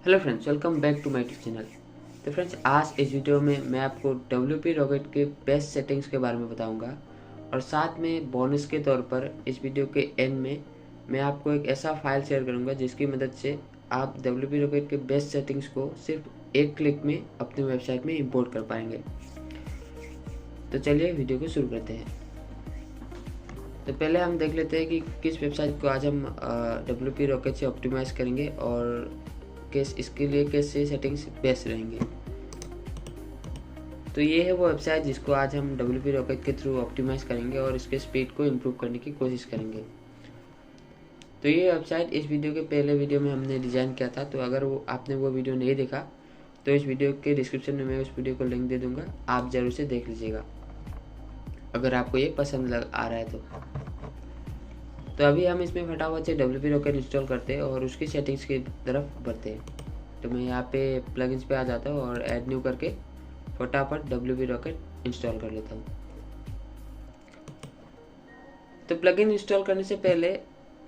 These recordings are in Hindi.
Hello friends, welcome back to my YouTube channel. तो फ्रेंड्स, आज इस वीडियो में मैं आपको WP रॉकेट के बेस्ट सेटिंग्स के बारे में बताऊंगा और साथ में बोनस के तौर पर इस वीडियो के एंड में मैं आपको एक ऐसा फाइल शेयर करूंगा जिसकी मदद से आप WP रॉकेट के बेस्ट सेटिंग्स को सिर्फ एक क्लिक में अपनी वेबसाइट में इंपोर्ट कर पाएंगे। तो चलिए वीडियो को शुरू करते हैं। तो पहले हम देख लेते हैं कि किस वेबसाइट को आज हम WP रॉकेट से ऑप्टिमाइज़ करेंगे और इसके लिए कैसे सेटिंग्स बेस्ट रहेंगे। तो ये है वो वेबसाइट जिसको आज हम WP रॉकेट के थ्रू ऑप्टिमाइज़ करेंगे और इसके स्पीड को इम्प्रूव करने की कोशिश करेंगे। तो ये वेबसाइट इस वीडियो के पहले वीडियो में हमने डिज़ाइन किया था, तो अगर आपने वो वीडियो नहीं देखा तो इस वीडियो के डिस्क्रिप्शन में मैं उस वीडियो को लिंक दे दूँगा, आप ज़रूर से देख लीजिएगा अगर आपको ये पसंद आ रहा है तो अभी हम इसमें फटाफट से WP रॉकेट इंस्टॉल करते हैं और उसकी सेटिंग्स की तरफ बढ़ते हैं। तो मैं यहाँ पे प्लगइन्स पे आ जाता हूँ और ऐड न्यू करके फटाफट WP रॉकेट इंस्टॉल कर लेता हूँ। तो प्लगइन इंस्टॉल करने से पहले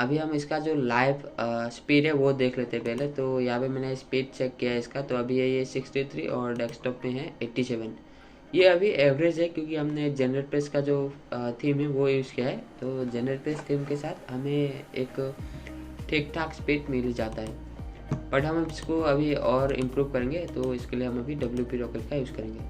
अभी हम इसका जो लाइव स्पीड है वो देख लेते हैं पहले। तो यहाँ पे मैंने स्पीड चेक किया है इसका, तो अभी ये 63 और डेस्कटॉप में है 87। ये अभी एवरेज है क्योंकि हमने जनरेट प्रेस का जो थीम है वो यूज़ किया है। तो जनरेट प्रेस थीम के साथ हमें एक ठीक ठाक स्पीड मिल जाता है, बट हम इसको अभी और इम्प्रूव करेंगे। तो इसके लिए हम अभी WP रॉकेट का यूज़ करेंगे।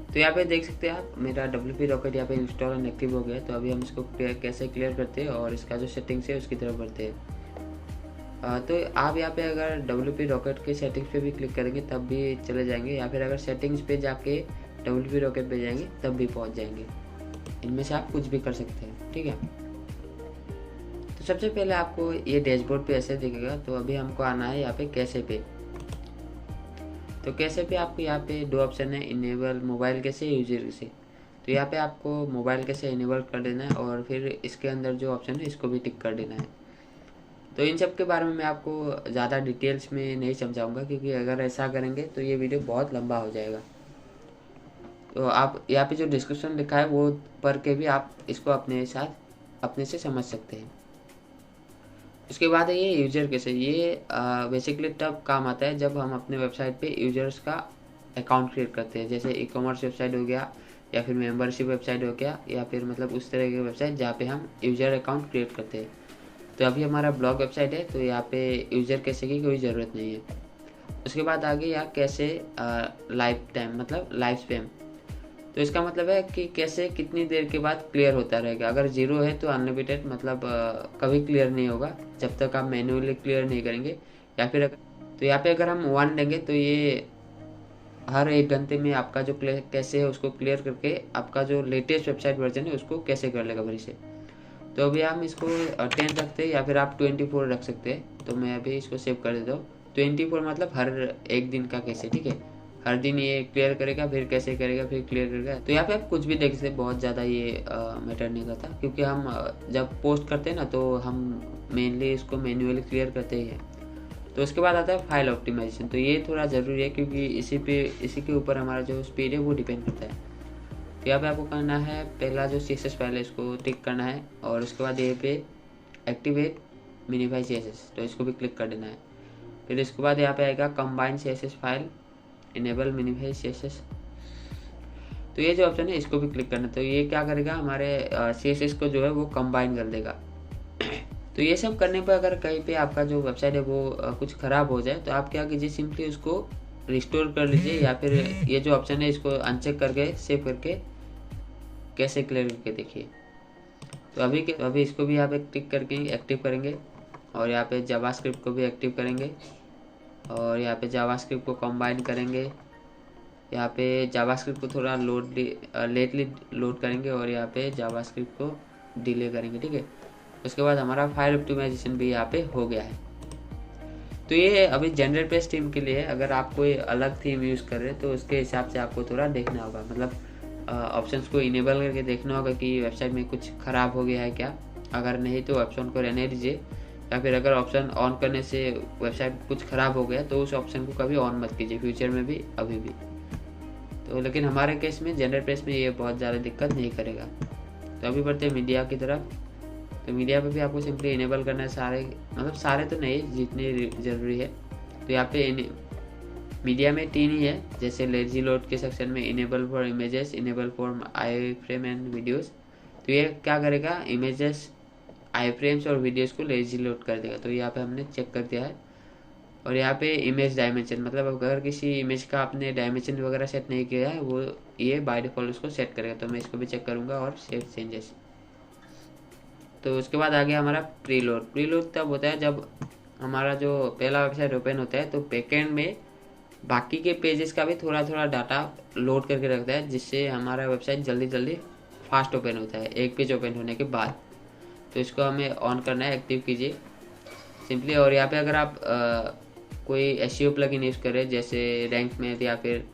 तो यहाँ पे देख सकते हैं आप, मेरा WP रॉकेट यहाँ पे इंस्टॉल एंड एक्टिव हो गया। तो अभी हम इसको कैसे क्लियर करते हैं और इसका जो सेटिंग्स है उसकी तरफ बढ़ते हैं। तो आप यहाँ पे अगर WP रॉकेट के सेटिंग्स पे भी क्लिक करेंगे तब भी चले जाएंगे, या फिर अगर सेटिंग्स पे जाके WP रॉकेट पे जाएंगे तब भी पहुँच जाएंगे। इनमें से आप कुछ भी कर सकते हैं, ठीक है। तो सबसे पहले आपको ये डैशबोर्ड पे ऐसे दिखेगा। तो अभी हमको आना है यहाँ पे कैसे पे। तो कैसे पे आपको यहाँ पे दो ऑप्शन है, इनेबल मोबाइल कैसे, यूजर कैसे। तो यहाँ पे आपको मोबाइल कैसे इनेबल कर देना है और फिर इसके अंदर जो ऑप्शन है इसको भी टिक कर देना है। तो इन सब के बारे में मैं आपको ज़्यादा डिटेल्स में नहीं समझाऊंगा क्योंकि अगर ऐसा करेंगे तो ये वीडियो बहुत लंबा हो जाएगा। तो आप यहाँ पे जो डिस्क्रिप्शन लिखा है वो पढ़ के भी आप इसको अपने से समझ सकते हैं। उसके बाद है ये यूजर कैसे। ये बेसिकली तब काम आता है जब हम अपने वेबसाइट पे यूजर्स का अकाउंट क्रिएट करते हैं, जैसे ई-कॉमर्स वेबसाइट हो गया या फिर मेंबरशिप वेबसाइट हो गया या फिर मतलब उस तरह की वेबसाइट जहाँ पे हम यूजर अकाउंट क्रिएट करते हैं। तो अभी हमारा ब्लॉग वेबसाइट है तो यहाँ पे यूजर कैसे की कोई ज़रूरत नहीं है। उसके बाद आगे यहाँ कैसे लाइफ टाइम मतलब लाइफ स्पैम। तो इसका मतलब है कि कैसे कितनी देर के बाद क्लियर होता रहेगा। अगर 0 है तो अनलिमिटेड, मतलब कभी क्लियर नहीं होगा जब तक आप मैन्युअली क्लियर नहीं करेंगे। या फिर तो यहाँ पे अगर हम 1 देंगे तो ये हर 1 घंटे में आपका जो कैसे है उसको क्लियर करके आपका जो लेटेस्ट वेबसाइट वर्जन है उसको कैसे कर लेगा फिर से। तो अभी हम इसको 10 रखते हैं या फिर आप 24 रख सकते हैं। तो मैं अभी इसको सेव कर देता हूँ। 24 मतलब हर 1 दिन का कैसे, ठीक है। हर दिन ये क्लियर करेगा, फिर कैसे करेगा, फिर क्लियर करेगा। तो यहाँ पे आप कुछ भी देख सकते, बहुत ज़्यादा ये मैटर नहीं करता क्योंकि हम जब पोस्ट करते हैं ना तो हम मेनली इसको मैन्युअली क्लियर करते ही हैं। तो उसके बाद आता है फाइल ऑप्टिमाइजेशन। तो ये थोड़ा ज़रूरी है क्योंकि इसी के ऊपर हमारा जो स्पीड है वो डिपेंड करता है। तो यहाँ पे आपको करना है पहला जो CSS फाइल है इसको टिक करना है और उसके बाद ये पे एक्टिवेट मिनिफाई CSS, तो इसको भी क्लिक कर देना है। फिर इसके बाद यहाँ पे आएगा combine CSS file enable मिनिफाई CSS। तो ये जो ऑप्शन है इसको भी क्लिक करना है। तो ये क्या करेगा, हमारे CSS को जो है वो कंबाइन कर देगा। तो ये सब करने पर अगर कहीं पे आपका जो वेबसाइट है वो कुछ ख़राब हो जाए तो आप क्या कीजिए, सिंपली उसको रिस्टोर कर लीजिए या फिर ये जो ऑप्शन है इसको अनचेक करके सेव करके कैसे क्लियर करके देखिए। तो अभी इसको भी यहाँ पे क्लिक करके एक्टिव करेंगे और यहाँ पे जावास्क्रिप्ट को भी एक्टिव करेंगे और यहाँ पे जावास्क्रिप्ट को कंबाइन करेंगे। यहाँ पे जावास्क्रिप्ट को थोड़ा लेटली लोड करेंगे और यहाँ पे जावास्क्रिप्ट को डिले करेंगे, ठीक है। उसके बाद हमारा फाइल ऑप्टिमाइजेशन भी यहाँ पे हो गया है। तो ये अभी जनरेट प्रेस थीम के लिए, अगर आप कोई अलग थीम यूज़ कर रहे हैं तो उसके हिसाब से आपको थोड़ा देखना होगा, मतलब ऑप्शंस को इनेबल करके देखना होगा कि वेबसाइट में कुछ ख़राब हो गया है क्या। अगर नहीं तो ऑप्शन को रहने दीजिए, या फिर अगर ऑप्शन ऑन करने से वेबसाइट कुछ ख़राब हो गया तो उस ऑप्शन को कभी ऑन मत कीजिए, फ्यूचर में भी अभी भी। तो लेकिन हमारे केस में जनरेट प्रेस में ये बहुत ज़्यादा दिक्कत नहीं करेगा। तो अभी बढ़ते हैं मीडिया की तरफ। तो मीडिया पे भी आपको सिंपली इनेबल करना है सारे, मतलब सारे तो नहीं, जितने ज़रूरी है। तो यहाँ पे मीडिया में 3 ही है, जैसे लेजी लोड के सेक्शन में enable for images, enable for I frame and videos. तो ये क्या करेगा, इमेजेस, आई फ्रेम्स और वीडियोस को लेजी लोड कर देगा। तो यहाँ पे हमने चेक कर दिया है। और यहाँ पे इमेज डायमेंशन, मतलब अगर किसी इमेज का आपने डायमेंशन वगैरह सेट नहीं किया है, वो ये बाय डिफॉल्ट उसको सेट करेगा। तो मैं इसको भी चेक करूँगा और सेव चेंजेस। तो उसके बाद आ गया हमारा प्रीलोड। प्रीलोड तब होता है जब हमारा जो पहला वेबसाइट ओपन होता है, तो बैकएंड में बाकी के पेजेस का भी थोड़ा थोड़ा डाटा लोड करके रखता है, जिससे हमारा वेबसाइट जल्दी जल्दी फास्ट ओपन होता है एक पेज ओपन होने के बाद। तो इसको हमें ऑन करना है, एक्टिव कीजिए सिंपली। और यहाँ पे अगर आप कोई एसईओ प्लगइन यूज़ करें, जैसे रैंक मैथ या फिर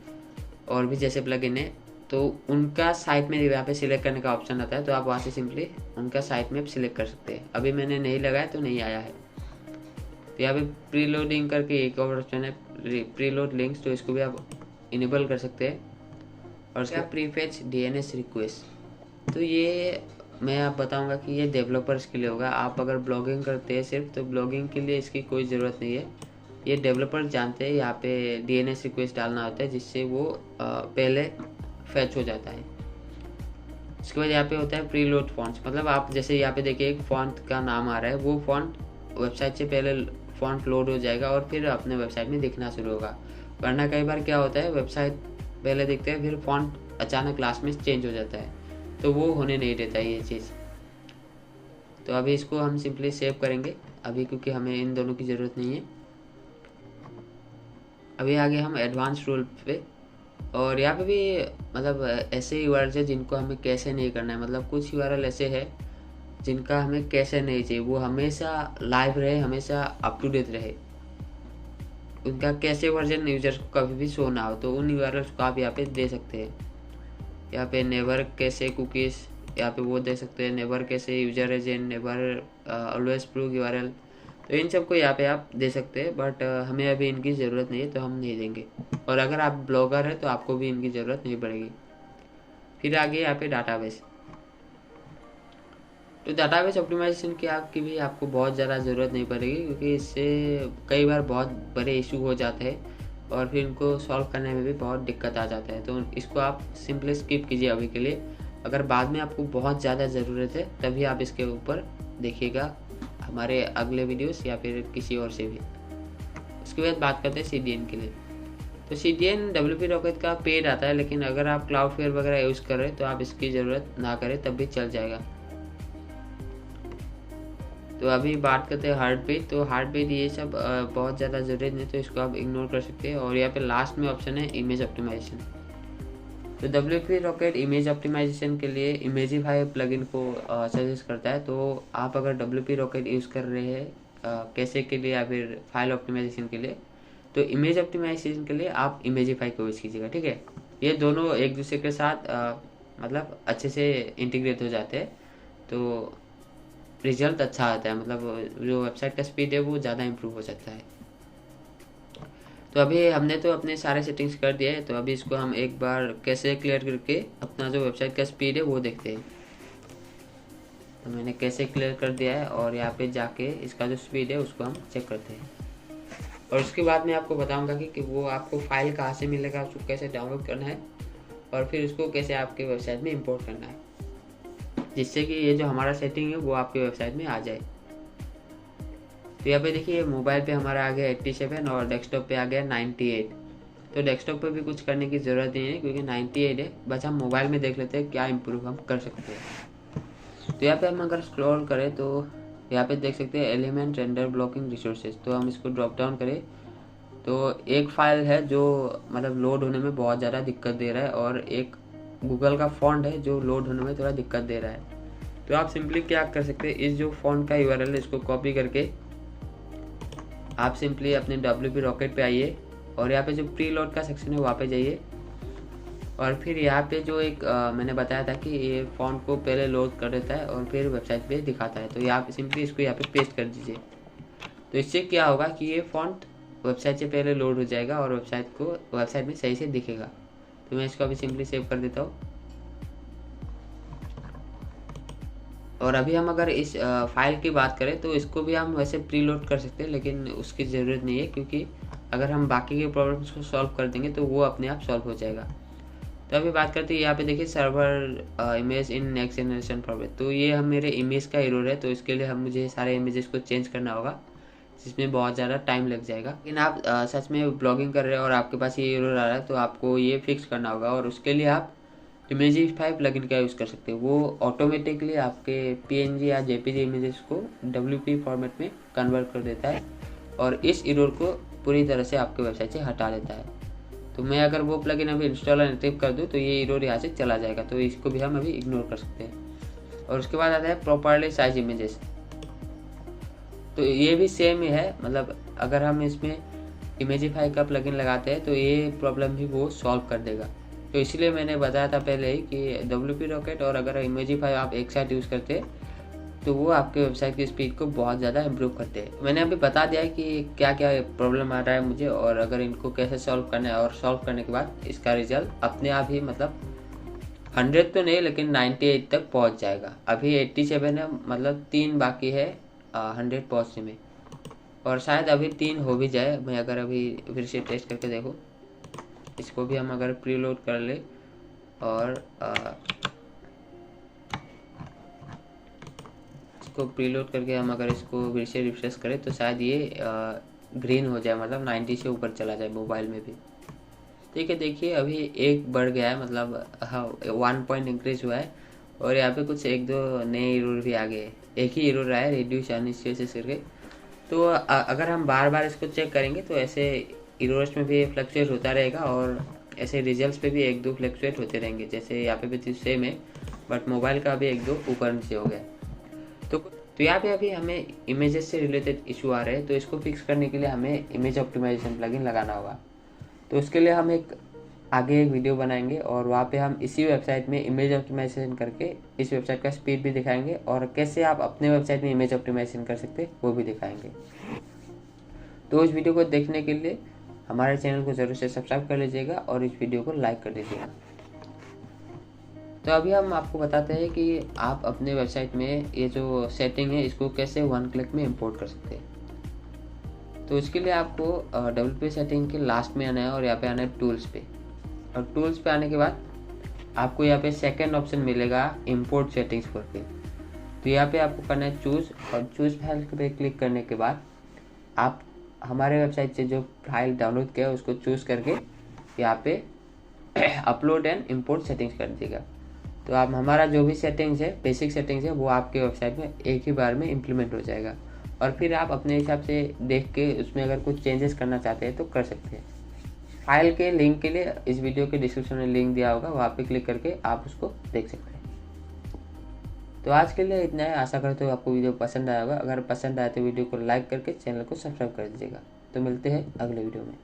और भी जैसे प्लगइन है, तो उनका साइट में यहाँ पे सिलेक्ट करने का ऑप्शन आता है। तो आप वहाँ से सिंपली उनका साइट में सिलेक्ट कर सकते हैं। अभी मैंने नहीं लगाया तो नहीं आया है। तो यहाँ पे प्रीलोडिंग करके एक और ऑप्शन है, प्रीलोड लिंक्स, तो इसको भी आप इनेबल कर सकते हैं। और उसका प्रीफेच डीएनएस रिक्वेस्ट, तो ये मैं आप बताऊंगा कि ये डेवलपर्स के लिए होगा। आप अगर ब्लॉगिंग करते हैं सिर्फ, तो ब्लॉगिंग के लिए इसकी कोई ज़रूरत नहीं है। ये डेवलपर्स जानते हैं, यहाँ पे डीएनएस रिक्वेस्ट डालना होता है, जिससे वो पहले फैच हो जाता है। इसके बाद यहाँ पे होता है प्रीलोड फॉन्ट्स, मतलब आप जैसे यहाँ पे देखिए एक फॉन्ट का नाम आ रहा है, वो फॉन्ट वेबसाइट से पहले फॉन्ट लोड हो जाएगा और फिर अपने वेबसाइट में दिखना शुरू होगा। वरना कई बार क्या होता है, वेबसाइट पहले दिखते हैं, फिर फॉन्ट अचानक लास्ट में चेंज हो जाता है, तो वो होने नहीं देता है ये चीज़। तो अभी इसको हम सिंपली सेव करेंगे अभी, क्योंकि हमें इन दोनों की ज़रूरत नहीं है। अभी आगे हम एडवांस रूल पे, और यहाँ पे भी मतलब ऐसे यूआरएल है जिनको हमें कैसे नहीं करना है। मतलब कुछ यूआरएल ऐसे है जिनका हमें कैसे नहीं चाहिए, वो हमेशा लाइव रहे, हमेशा अप टू डेट रहे, उनका कैसे वर्जन यूजर्स को कभी भी शो ना हो। तो उन यूआरएल्स को आप यहाँ पे दे सकते हैं। यहाँ पे नेवर कैसे कुकीज़, यहाँ पे वो दे सकते हैं, नेवर कैसे user agent, never always prove URL. तो इन सबको यहाँ पे आप दे सकते हैं, बट हमें अभी इनकी ज़रूरत नहीं है, तो हम नहीं देंगे। और अगर आप ब्लॉगर हैं तो आपको भी इनकी ज़रूरत नहीं पड़ेगी। फिर आगे यहाँ पे डाटाबेस, तो डाटाबेस ऑप्टिमाइजेशन की भी आपको बहुत ज़्यादा ज़रूरत नहीं पड़ेगी, क्योंकि इससे कई बार बहुत बड़े इशू हो जाते हैं और फिर इनको सॉल्व करने में भी बहुत दिक्कत आ जाता है। तो इसको आप सिंपली स्किप कीजिए अभी के लिए। अगर बाद में आपको बहुत ज़्यादा ज़रूरत है तभी आप इसके ऊपर देखिएगा हमारे अगले वीडियोस या फिर किसी और से भी। उसके बाद बात करते हैं CDN के लिए। तो CDN WP रॉकेट का पेड आता है, लेकिन अगर आप क्लाउडफ्लेयर वगैरह यूज़ कर रहे हैं तो आप इसकी ज़रूरत ना करें, तब भी चल जाएगा। तो अभी बात करते हैं हार्ट बीट। तो हार्ट बीट ये सब बहुत ज़्यादा ज़रूरी नहीं, तो इसको आप इग्नोर कर सकते हैं। और यहाँ पे लास्ट में ऑप्शन है इमेज ऑप्टिमाइजेशन। तो WP रॉकेट इमेज ऑप्टिमाइजेशन के लिए इमेजिफाई प्लगइन को सजेस्ट करता है। तो आप अगर WP रॉकेट यूज़ कर रहे हैं कैसे के लिए या फिर फाइल ऑप्टिमाइजेशन के लिए, तो इमेज ऑप्टिमाइजेशन के लिए आप इमेजिफाई को यूज़ कीजिएगा, ठीक है। ये दोनों एक दूसरे के साथ मतलब अच्छे से इंटीग्रेट हो जाते हैं, तो रिजल्ट अच्छा आता है। मतलब जो वेबसाइट का स्पीड है वो ज़्यादा इम्प्रूव हो सकता है। तो अभी हमने तो अपने सारे सेटिंग्स कर दिए हैं, तो अभी इसको हम एक बार कैसे क्लियर करके अपना जो वेबसाइट का स्पीड है वो देखते हैं। तो मैंने कैसे क्लियर कर दिया है, और यहाँ पे जाके इसका जो स्पीड है उसको हम चेक करते हैं। और उसके बाद मैं आपको बताऊंगा कि वो आपको फाइल कहाँ से मिलेगा, उसको कैसे डाउनलोड करना है, और फिर उसको कैसे आपके वेबसाइट में इंपोर्ट करना है, जिससे कि ये जो हमारा सेटिंग है वो आपके वेबसाइट में आ जाए। तो यहाँ पे देखिए मोबाइल पे हमारा आ गया 87 और डेस्कटॉप पे आ गया 98। तो डेस्कटॉप पे भी कुछ करने की ज़रूरत नहीं है, क्योंकि 98 है। बस हम मोबाइल में देख लेते हैं क्या इम्प्रूव हम कर सकते हैं। तो यहाँ पे हम अगर स्क्रॉल करें तो यहाँ पे देख सकते हैं एलिमेंट रेंडर ब्लॉकिंग रिसोर्सेज। तो हम इसको ड्रॉप डाउन करें तो एक फाइल है जो मतलब लोड होने में बहुत ज़्यादा दिक्कत दे रहा है, और एक गूगल का फॉन्ट है जो लोड होने में थोड़ा दिक्कत दे रहा है। तो आप सिंपली क्या कर सकते हैं, इस जो फॉन्ट का यूआरएल है इसको कॉपी करके आप सिंपली अपने WP रॉकेट पे आइए, और यहाँ पे जो प्री लोड का सेक्शन है वहाँ पे जाइए, और फिर यहाँ पे जो एक मैंने बताया था कि ये फॉन्ट को पहले लोड कर देता है और फिर वेबसाइट पे दिखाता है। तो यहाँ पे सिंपली इसको यहाँ पे पेस्ट कर दीजिए। तो इससे क्या होगा कि ये फॉन्ट वेबसाइट से पहले लोड हो जाएगा और वेबसाइट में सही से दिखेगा। तो मैं इसको अभी सिंपली सेव कर देता हूँ। और अभी हम अगर इस फाइल की बात करें तो इसको भी हम वैसे प्रीलोड कर सकते हैं, लेकिन उसकी ज़रूरत नहीं है, क्योंकि अगर हम बाकी के प्रॉब्लम्स को सॉल्व कर देंगे तो वो अपने आप सॉल्व हो जाएगा। तो अभी बात करते हैं, यहाँ पे देखिए server image in next generation format. तो ये हम मेरे इमेज का एरर है, तो इसके लिए हम मुझे सारे इमेजेस को चेंज करना होगा, जिसमें बहुत ज़्यादा टाइम लग जाएगा। लेकिन आप सच में ब्लॉगिंग कर रहे हो और आपके पास ये एरर आ रहा है, तो आपको ये फिक्स करना होगा, और उसके लिए आप इमेजिफाई प्लगइन का यूज़ कर सकते हो। वो ऑटोमेटिकली आपके PNG या JPG इमेजेस को WP फॉर्मेट में कन्वर्ट कर देता है और इस एरर को पूरी तरह से आपके वेबसाइट से हटा देता है। तो मैं अगर वो प्लगइन अभी इंस्टॉल और एक्टिव कर दूँ तो ये एरर यहाँ से चला जाएगा, तो इसको भी हम अभी इग्नोर कर सकते हैं। और उसके बाद आता है प्रॉपरली साइज इमेजेस। तो ये भी सेम ही है, मतलब अगर हम इसमें इमेजिफाई का प्लगइन लगाते हैं तो ये प्रॉब्लम भी वो सॉल्व कर देगा। तो इसलिए मैंने बताया था पहले ही कि WP रॉकेट और अगर इमेजिफाई आप एक साथ यूज़ करते हैं तो वो आपके वेबसाइट की स्पीड को बहुत ज़्यादा इम्प्रूव करते हैं। मैंने अभी बता दिया है कि क्या क्या प्रॉब्लम आ रहा है मुझे, और अगर इनको कैसे सॉल्व करना है, और सॉल्व करने के बाद इसका रिजल्ट अपने आप ही मतलब 100 तो नहीं लेकिन 98 तक पहुंच जाएगा। अभी 87 है, मतलब 3 बाकी है 100 पहुंचने में, और शायद अभी 3 हो भी जाए। मैं अगर अभी फिर से टेस्ट करके देखूँ, इसको भी हम अगर प्रीलोड कर ले और इसको प्रीलोड करके हम अगर इसको फिर से रिफ्रेश करें तो शायद ये ग्रीन हो जाए, मतलब 90 से ऊपर चला जाए मोबाइल में भी। ठीक है, देखिए अभी 1 बढ़ गया है, मतलब हाँ 1 पॉइंट इंक्रीज हुआ है, और यहाँ पे कुछ 1-2 नए एरर भी आ गए। एक ही एरर आया रिड्यूस अनिश्चित करके। तो अगर हम बार बार इसको चेक करेंगे तो ऐसे एरर्स में भी फ्लक्चुएट होता रहेगा, और ऐसे रिजल्ट्स पे भी 1-2 फ्लक्चुएट होते रहेंगे। जैसे यहाँ पे भी सेम है, बट मोबाइल का भी 1-2 ऊपर नीचे हो गया। तो यहाँ पे अभी हमें इमेजेस से रिलेटेड इशू आ रहे हैं, तो इसको फिक्स करने के लिए हमें इमेज ऑप्टिमाइजेशन प्लगइन लगाना होगा। तो उसके लिए हम आगे एक वीडियो बनाएंगे, और वहाँ पे हम इसी वेबसाइट में इमेज ऑप्टिमाइजेशन करके इस वेबसाइट का स्पीड भी दिखाएंगे, और कैसे आप अपने वेबसाइट में इमेज ऑप्टिमाइजेशन कर सकते हैं वो भी दिखाएंगे। तो इस वीडियो को देखने के लिए हमारे चैनल को ज़रूर से सब्सक्राइब कर लीजिएगा और इस वीडियो को लाइक कर दीजिएगा। तो अभी हम आपको बताते हैं कि आप अपने वेबसाइट में ये जो सेटिंग है इसको कैसे 1 क्लिक में इंपोर्ट कर सकते हैं। तो इसके लिए आपको WP सेटिंग के लास्ट में आना है, और यहाँ पे आना है टूल्स पे, और टूल्स पे आने के बाद आपको यहाँ पे सेकंड ऑप्शन मिलेगा इंपोर्ट सेटिंग्स करके। तो यहाँ पे आपको करना है चूज़, और चूज़ फाइल पे क्लिक करने के बाद आप हमारे वेबसाइट से जो फाइल डाउनलोड किया है उसको चूज़ करके यहाँ पे अपलोड एंड इंपोर्ट सेटिंग्स कर दीजिएगा। तो आप हमारा जो भी सेटिंग्स है, बेसिक सेटिंग्स है, वो आपके वेबसाइट में एक ही बार में इम्प्लीमेंट हो जाएगा, और फिर आप अपने हिसाब से देख के उसमें अगर कुछ चेंजेस करना चाहते हैं तो कर सकते हैं। फाइल के लिंक के लिए इस वीडियो के डिस्क्रिप्शन में लिंक दिया होगा, वहाँ पे क्लिक करके आप उसको देख सकते हैं। तो आज के लिए इतना है, आशा करते हो आपको वीडियो पसंद आया होगा। अगर पसंद आए तो वीडियो को लाइक करके चैनल को सब्सक्राइब कर दीजिएगा। तो मिलते हैं अगले वीडियो में।